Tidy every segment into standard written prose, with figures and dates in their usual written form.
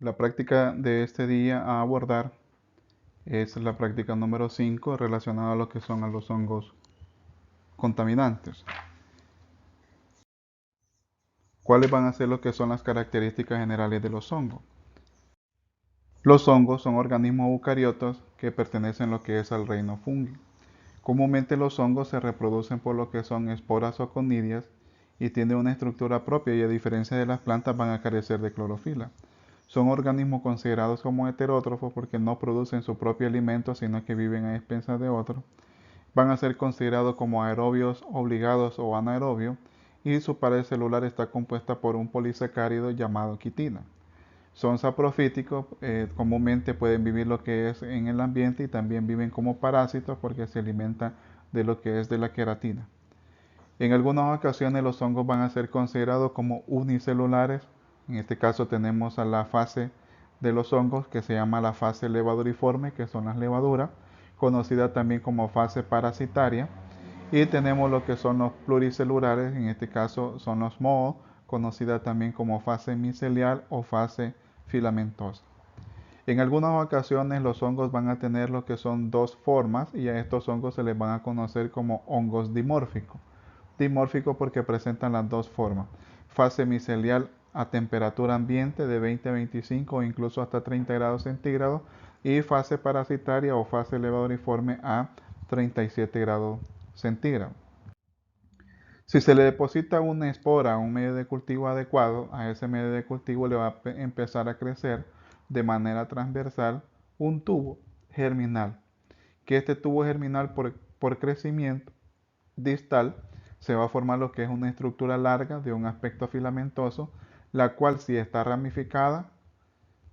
La práctica de este día a abordar es la práctica número 5 relacionada a lo que son a los hongos contaminantes. ¿Cuáles van a ser lo que son las características generales de los hongos? Los hongos son organismos eucariotas que pertenecen a lo que es al reino fungi. Comúnmente los hongos se reproducen por lo que son esporas o conidias y tienen una estructura propia y a diferencia de las plantas van a carecer de clorofila. Son organismos considerados como heterótrofos porque no producen su propio alimento sino que viven a expensas de otros. Van a ser considerados como aerobios obligados o anaerobios y su pared celular está compuesta por un polisacárido llamado quitina. Son saprofíticos, comúnmente pueden vivir lo que es en el ambiente y también viven como parásitos porque se alimentan de lo que es de la queratina. En algunas ocasiones los hongos van a ser considerados como unicelulares. En este caso tenemos a la fase de los hongos que se llama la fase levaduriforme, que son las levaduras, conocida también como fase parasitaria. Y tenemos lo que son los pluricelulares, en este caso son los mohos, conocida también como fase micelial o fase filamentosa. En algunas ocasiones los hongos van a tener lo que son dos formas y a estos hongos se les van a conocer como hongos dimórficos. Dimórficos porque presentan las dos formas. Fase micelial a temperatura ambiente de 20 a 25 o incluso hasta 30 grados centígrados y fase parasitaria o fase levaduriforme a 37 grados centígrados. Si se le deposita una espora a un medio de cultivo adecuado, a ese medio de cultivo le va a empezar a crecer de manera transversal un tubo germinal, que este tubo germinal por crecimiento distal se va a formar lo que es una estructura larga de un aspecto filamentoso, la cual si está ramificada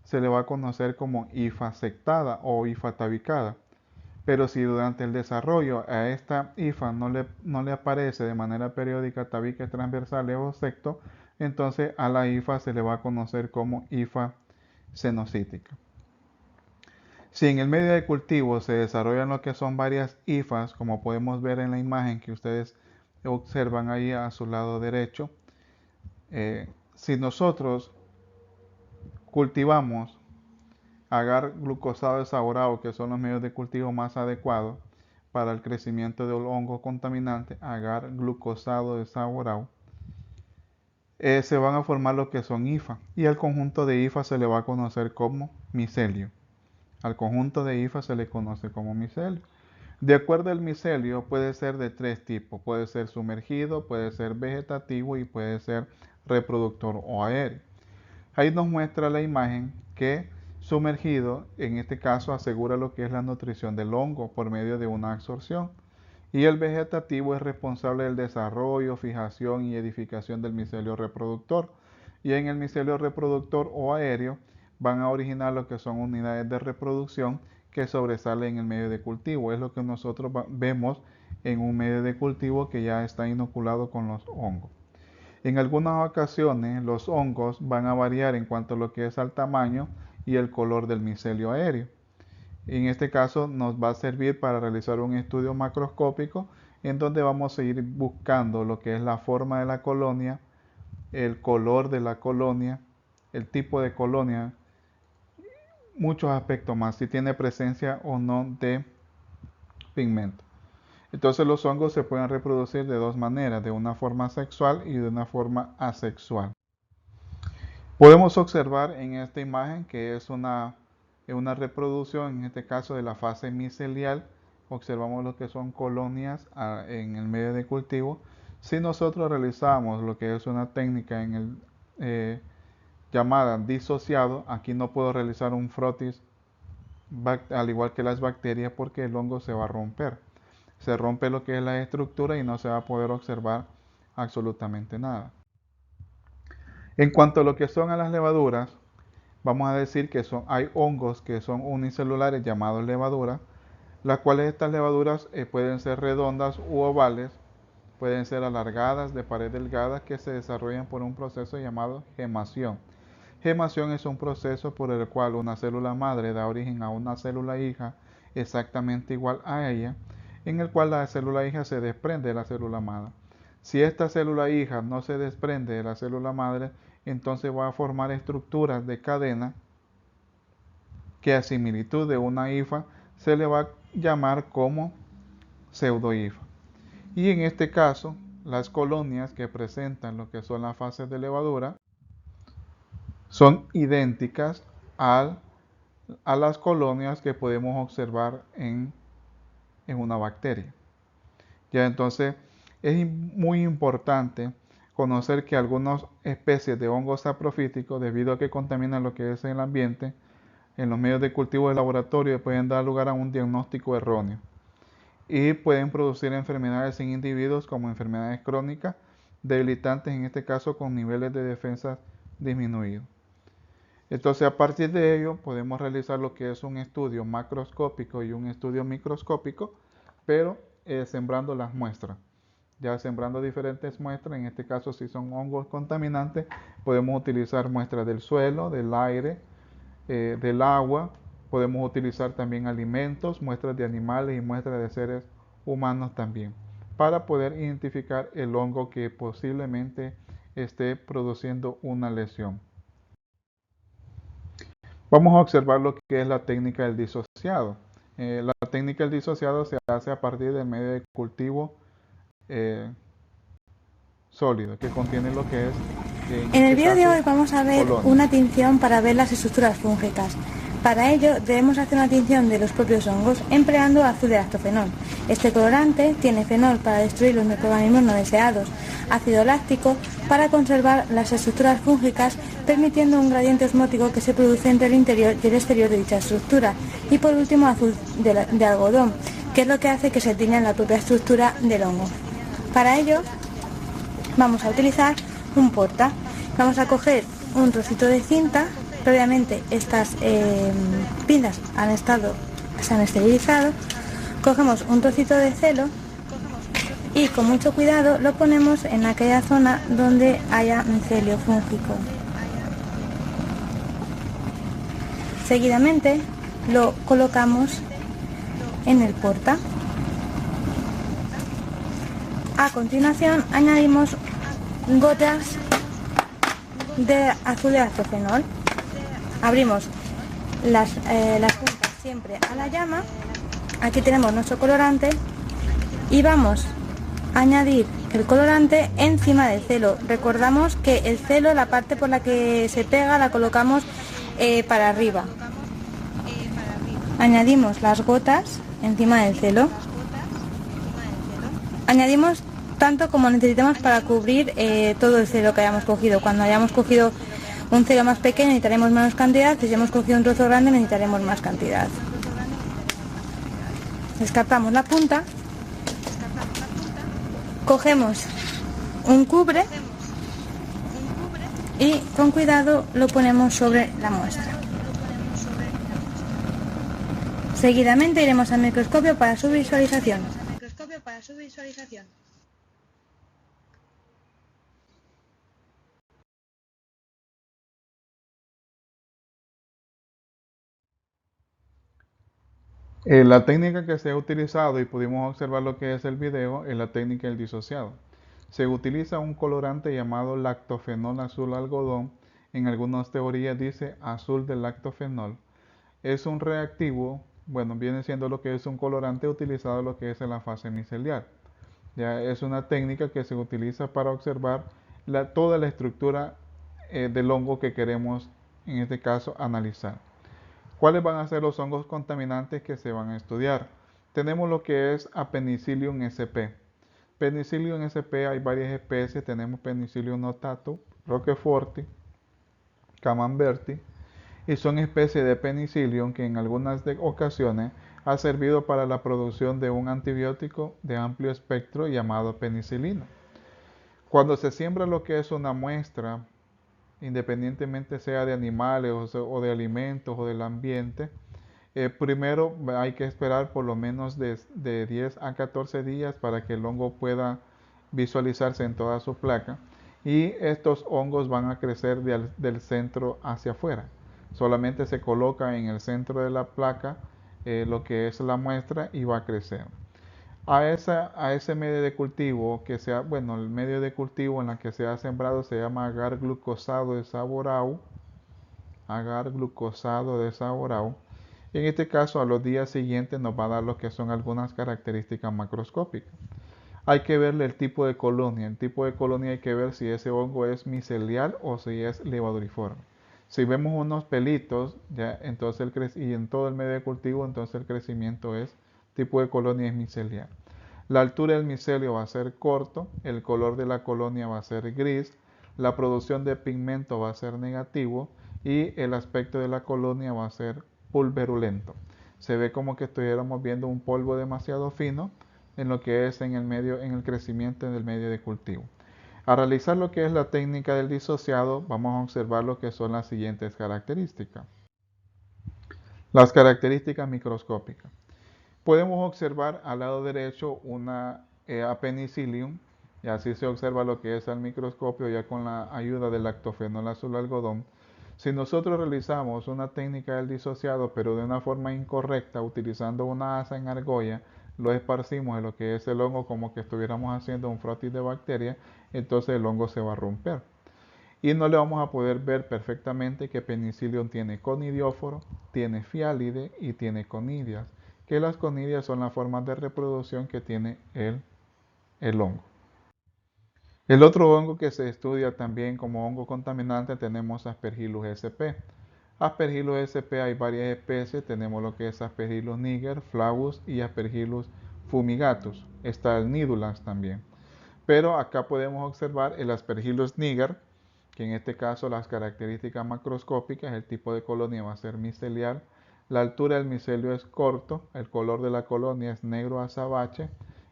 se le va a conocer como hifa sectada o hifa tabicada. Pero si durante el desarrollo a esta hifa no le aparece de manera periódica tabiques transversales o secto, entonces a la hifa se le va a conocer como hifa cenocítica. Si en el medio de cultivo se desarrollan lo que son varias hifas, como podemos ver en la imagen que ustedes observan ahí a su lado derecho, si nosotros cultivamos agar glucosado desaborado, que son los medios de cultivo más adecuados para el crecimiento del hongo contaminante, agar glucosado desaborado, se van a formar lo que son hifas y al conjunto de hifas se le va a conocer como micelio. Al conjunto de hifas se le conoce como micelio. De acuerdo al micelio puede ser de tres tipos, puede ser sumergido, puede ser vegetativo y puede ser reproductor o aéreo. Ahí nos muestra la imagen que sumergido, en este caso, asegura lo que es la nutrición del hongo por medio de una absorción. Y el vegetativo es responsable del desarrollo, fijación y edificación del micelio reproductor. Y en el micelio reproductor o aéreo van a originar lo que son unidades de reproducción que sobresalen en el medio de cultivo. Es lo que nosotros vemos en un medio de cultivo que ya está inoculado con los hongos. En algunas ocasiones los hongos van a variar en cuanto a lo que es al tamaño y el color del micelio aéreo. En este caso nos va a servir para realizar un estudio macroscópico en donde vamos a ir buscando lo que es la forma de la colonia, el color de la colonia, el tipo de colonia, muchos aspectos más, si tiene presencia o no de pigmento. Entonces los hongos se pueden reproducir de dos maneras, de una forma sexual y de una forma asexual. Podemos observar en esta imagen que es una reproducción, en este caso de la fase micelial. Observamos lo que son colonias en el medio de cultivo. Si nosotros realizamos lo que es una técnica llamada disociado, aquí no puedo realizar un frotis al igual que las bacterias porque el hongo se va a romper. Se rompe lo que es la estructura y no se va a poder observar absolutamente nada. En cuanto a lo que son a las levaduras, vamos a decir que hay hongos que son unicelulares llamados levaduras, las cuales estas levaduras pueden ser redondas u ovales, pueden ser alargadas de pared delgada que se desarrollan por un proceso llamado gemación. Gemación es un proceso por el cual una célula madre da origen a una célula hija exactamente igual a ella, en el cual la célula hija se desprende de la célula madre. Si esta célula hija no se desprende de la célula madre, entonces va a formar estructuras de cadena que a similitud de una hifa se le va a llamar como pseudohifa. Y en este caso, las colonias que presentan lo que son las fases de levadura son idénticas a las colonias que podemos observar en una bacteria. Ya entonces es muy importante conocer que algunas especies de hongos saprofíticos, debido a que contaminan lo que es el ambiente, en los medios de cultivo de laboratorio pueden dar lugar a un diagnóstico erróneo y pueden producir enfermedades en individuos como enfermedades crónicas, debilitantes en este caso con niveles de defensa disminuidos. Entonces, a partir de ello, podemos realizar lo que es un estudio macroscópico y un estudio microscópico, pero sembrando las muestras. Ya sembrando diferentes muestras, en este caso si son hongos contaminantes, podemos utilizar muestras del suelo, del aire, del agua, podemos utilizar también alimentos, muestras de animales y muestras de seres humanos también, para poder identificar el hongo que posiblemente esté produciendo una lesión. Vamos a observar lo que es la técnica del disociado. La técnica del disociado se hace a partir del medio de cultivo sólido, que contiene lo que es... En el vídeo de hoy vamos a ver una tinción para ver las estructuras fúngicas. Para ello debemos hacer una tinción de los propios hongos empleando azul de lactofenol. Este colorante tiene fenol para destruir los microorganismos no deseados, ácido láctico para conservar las estructuras fúngicas, permitiendo un gradiente osmótico que se produce entre el interior y el exterior de dicha estructura, y por último azul de algodón, que es lo que hace que se tiña la propia estructura del hongo. Para ello vamos a utilizar un porta. Vamos a coger un trocito de cinta. Previamente estas pinzas se han esterilizado. Cogemos un trocito de celo y con mucho cuidado lo ponemos en aquella zona donde haya micelio fúngico. Seguidamente lo colocamos en el porta. A continuación añadimos gotas de azul de lactofenol. Abrimos las puntas siempre a la llama. Aquí tenemos nuestro colorante y vamos a añadir el colorante encima del celo. Recordamos que el celo, la parte por la que se pega, la colocamos para arriba. Añadimos las gotas encima del celo. Añadimos tanto como necesitamos para cubrir todo el celo que hayamos cogido. Cuando hayamos cogido un celo más pequeño necesitaremos menos cantidad, si hemos cogido un trozo grande necesitaremos más cantidad. Descartamos la punta, cogemos un cubre y con cuidado lo ponemos sobre la muestra. Seguidamente iremos al microscopio para su visualización. La técnica que se ha utilizado y pudimos observar lo que es el video es la técnica del disociado. Se utiliza un colorante llamado lactofenol azul algodón. En algunas teorías dice azul de lactofenol. Es un reactivo, bueno, viene siendo lo que es un colorante utilizado en lo que es en la fase micelial. Ya es una técnica que se utiliza para observar toda la estructura del hongo que queremos, en este caso, analizar. ¿Cuáles van a ser los hongos contaminantes que se van a estudiar? Tenemos lo que es a Penicillium sp. Penicillium sp hay varias especies. Tenemos Penicillium notatum, roqueforti, camemberti, y son especies de Penicillium que en algunas ocasiones ha servido para la producción de un antibiótico de amplio espectro llamado penicilina. Cuando se siembra lo que es una muestra, independientemente sea de animales o de alimentos o del ambiente, primero hay que esperar por lo menos de 10 a 14 días para que el hongo pueda visualizarse en toda su placa, y estos hongos van a crecer del centro hacia afuera. Solamente se coloca en el centro de la placa lo que es la muestra y va a crecer. A ese medio de cultivo que sea, bueno, el medio de cultivo en la que se ha sembrado se llama agar glucosado de Saborau. Agar glucosado de Saborau. En este caso, a los días siguientes nos va a dar lo que son algunas características macroscópicas. Hay que verle el tipo de colonia. El tipo de colonia hay que ver si ese hongo es micelial o si es levaduriforme. Si vemos unos pelitos, ya, entonces y en todo el medio de cultivo, entonces el crecimiento es tipo de colonia es micelial. La altura del micelio va a ser corto, el color de la colonia va a ser gris, la producción de pigmento va a ser negativo y el aspecto de la colonia va a ser pulverulento. Se ve como que estuviéramos viendo un polvo demasiado fino en lo que es en el crecimiento del medio de cultivo. Al realizar lo que es la técnica del disociado, vamos a observar lo que son las siguientes características. Las características microscópicas. Podemos observar al lado derecho una Penicillium, y así se observa lo que es al microscopio ya con la ayuda del lactofenol azul algodón. Si nosotros realizamos una técnica del disociado, pero de una forma incorrecta, utilizando una asa en argolla, lo esparcimos en lo que es el hongo como que estuviéramos haciendo un frotis de bacterias, entonces el hongo se va a romper. Y no le vamos a poder ver perfectamente que Penicillium tiene conidióforo, tiene fiálide y tiene conidias, que las conidias son las formas de reproducción que tiene el hongo. El otro hongo que se estudia también como hongo contaminante tenemos Aspergillus sp. Aspergillus sp hay varias especies, tenemos lo que es Aspergillus niger, flavus y Aspergillus fumigatus. Está el nidulans también. Pero acá podemos observar el Aspergillus niger, que en este caso las características macroscópicas, el tipo de colonia va a ser micelial, la altura del micelio es corto, el color de la colonia es negro azabache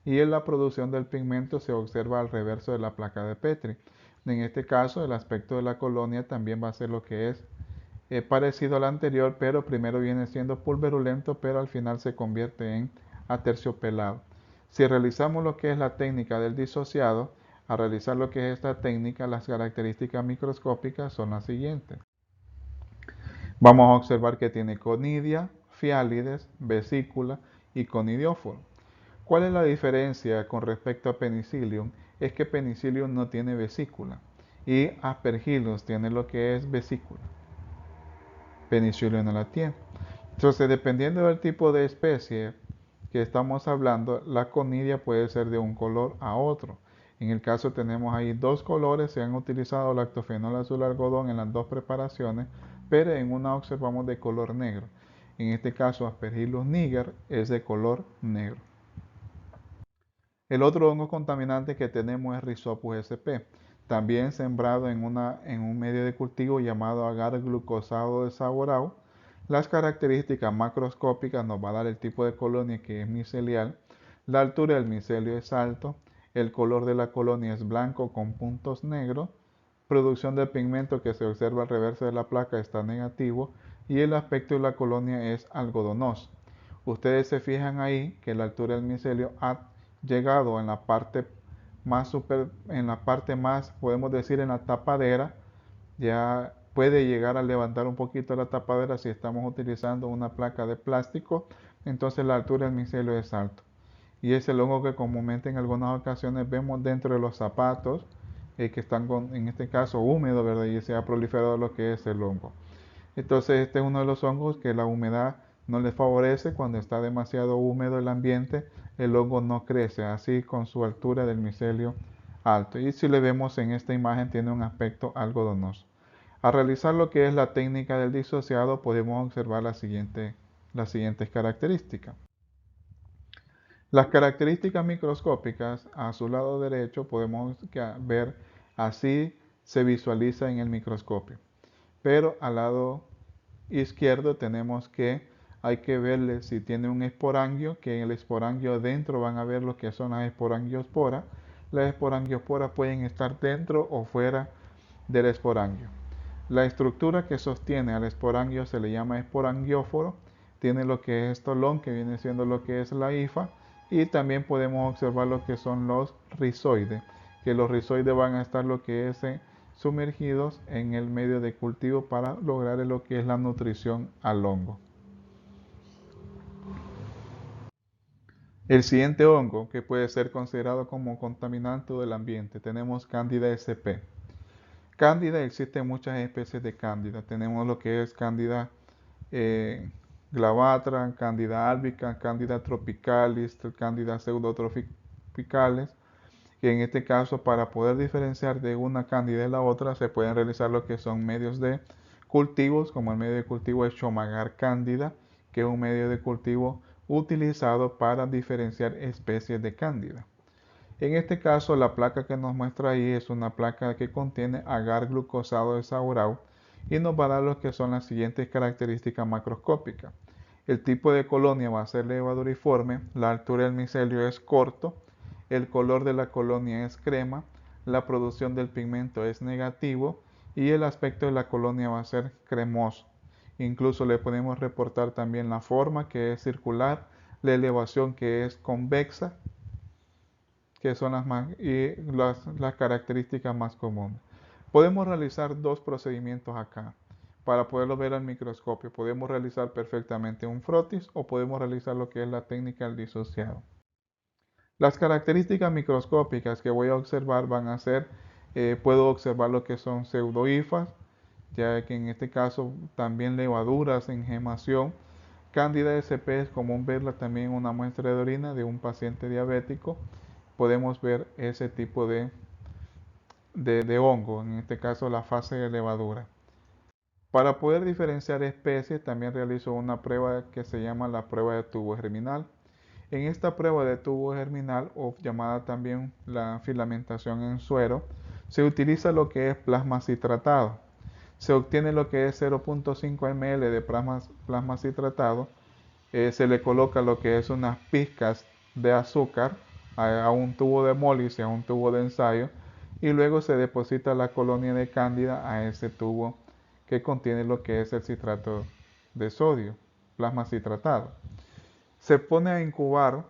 y en la producción del pigmento se observa al reverso de la placa de Petri. En este caso el aspecto de la colonia también va a ser lo que es parecido al anterior, pero primero viene siendo pulverulento, pero al final se convierte en aterciopelado. Si realizamos lo que es la técnica del disociado, al realizar lo que es esta técnica, las características microscópicas son las siguientes. Vamos a observar que tiene conidia, fiálides, vesícula y conidióforo. ¿Cuál es la diferencia con respecto a Penicillium? Es que Penicillium no tiene vesícula y Aspergillus tiene lo que es vesícula. Penicillium no la tiene. Entonces, dependiendo del tipo de especie que estamos hablando, la conidia puede ser de un color a otro. En el caso tenemos ahí dos colores, se han utilizado lactofenol azul algodón en las dos preparaciones, pero en una observamos de color negro. En este caso Aspergillus niger es de color negro. El otro hongo contaminante que tenemos es Rhizopus sp, también sembrado en un medio de cultivo llamado agar glucosado de Saborau. Las características macroscópicas nos va a dar el tipo de colonia que es micelial, la altura del micelio es alto, el color de la colonia es blanco con puntos negros, producción de pigmento que se observa al reverso de la placa está negativo y el aspecto de la colonia es algodonoso. Ustedes se fijan ahí que la altura del micelio ha llegado en la parte más, podemos decir, en la tapadera, ya puede llegar a levantar un poquito la tapadera si estamos utilizando una placa de plástico, entonces la altura del micelio es alto. Y es el hongo que comúnmente en algunas ocasiones vemos dentro de los zapatos, que están en este caso húmedos, ¿verdad? Y se ha proliferado lo que es el hongo. Entonces este es uno de los hongos que la humedad no le favorece. Cuando está demasiado húmedo el ambiente, el hongo no crece, así con su altura del micelio alto. Y si le vemos en esta imagen tiene un aspecto algodonoso. Al realizar lo que es la técnica del disociado podemos observar las siguientes características. Las características microscópicas a su lado derecho podemos ver así se visualiza en el microscopio. Pero al lado izquierdo tenemos que hay que verle si tiene un esporangio, que en el esporangio dentro van a ver lo que son las esporangiosporas. Las esporangiosporas pueden estar dentro o fuera del esporangio. La estructura que sostiene al esporangio se le llama esporangióforo. Tiene lo que es estolón, que viene siendo lo que es la hifa. Y también podemos observar lo que son los rizoides, que los rizoides van a estar lo que es sumergidos en el medio de cultivo para lograr lo que es la nutrición al hongo. El siguiente hongo que puede ser considerado como contaminante del ambiente, tenemos Candida sp. Cándida, existen muchas especies de cándida. Tenemos lo que es cándida glavatra, Candida albicans, Candida tropicalis, Candida pseudotropicalis, que en este caso, para poder diferenciar de una cándida de la otra, se pueden realizar lo que son medios de cultivos, como el medio de cultivo es Chomagar cándida, que es un medio de cultivo utilizado para diferenciar especies de cándida. En este caso, la placa que nos muestra ahí es una placa que contiene agar glucosado de Saurau y nos va a dar lo que son las siguientes características macroscópicas. El tipo de colonia va a ser levaduriforme, la altura del micelio es corto, el color de la colonia es crema, la producción del pigmento es negativo y el aspecto de la colonia va a ser cremoso. Incluso le podemos reportar también la forma, que es circular, la elevación, que es convexa, que son las características más comunes. Podemos realizar dos procedimientos acá para poderlo ver al microscopio. Podemos realizar perfectamente un frotis o podemos realizar lo que es la técnica del disociado. Las características microscópicas que voy a observar van a ser, puedo observar lo que son pseudohifas, ya que en este caso también levaduras en gemación. Candida sp es común verla también en una muestra de orina de un paciente diabético. Podemos ver ese tipo de hongo, en este caso la fase de levadura. Para poder diferenciar especies también realizo una prueba que se llama la prueba de tubo germinal. En esta prueba de tubo germinal, o llamada también la filamentación en suero, se utiliza lo que es plasma citratado. Se obtiene lo que es 0.5 ml de plasma citratado, se le coloca lo que es unas pizcas de azúcar a un tubo de hemólisis, a un tubo de ensayo, y luego se deposita la colonia de cándida a ese tubo que contiene lo que es el citrato de sodio, plasma citratado. Se pone a incubar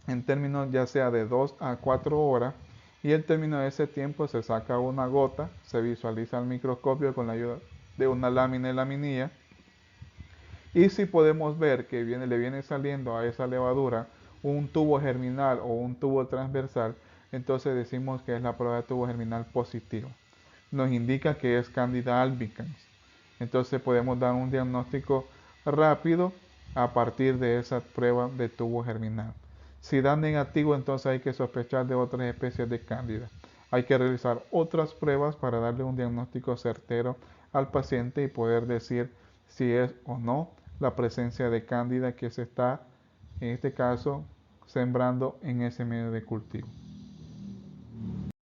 en términos ya sea de 2 a 4 horas y al término de ese tiempo se saca una gota, se visualiza al microscopio con la ayuda de una lámina de laminilla y si podemos ver que le viene saliendo a esa levadura un tubo germinal o un tubo transversal, entonces decimos que es la prueba de tubo germinal positiva. Nos indica que es Candida albicans. Entonces podemos dar un diagnóstico rápido a partir de esa prueba de tubo germinal. Si da negativo, entonces hay que sospechar de otras especies de cándida. Hay que realizar otras pruebas para darle un diagnóstico certero al paciente y poder decir si es o no la presencia de cándida que se está, en este caso, sembrando en ese medio de cultivo.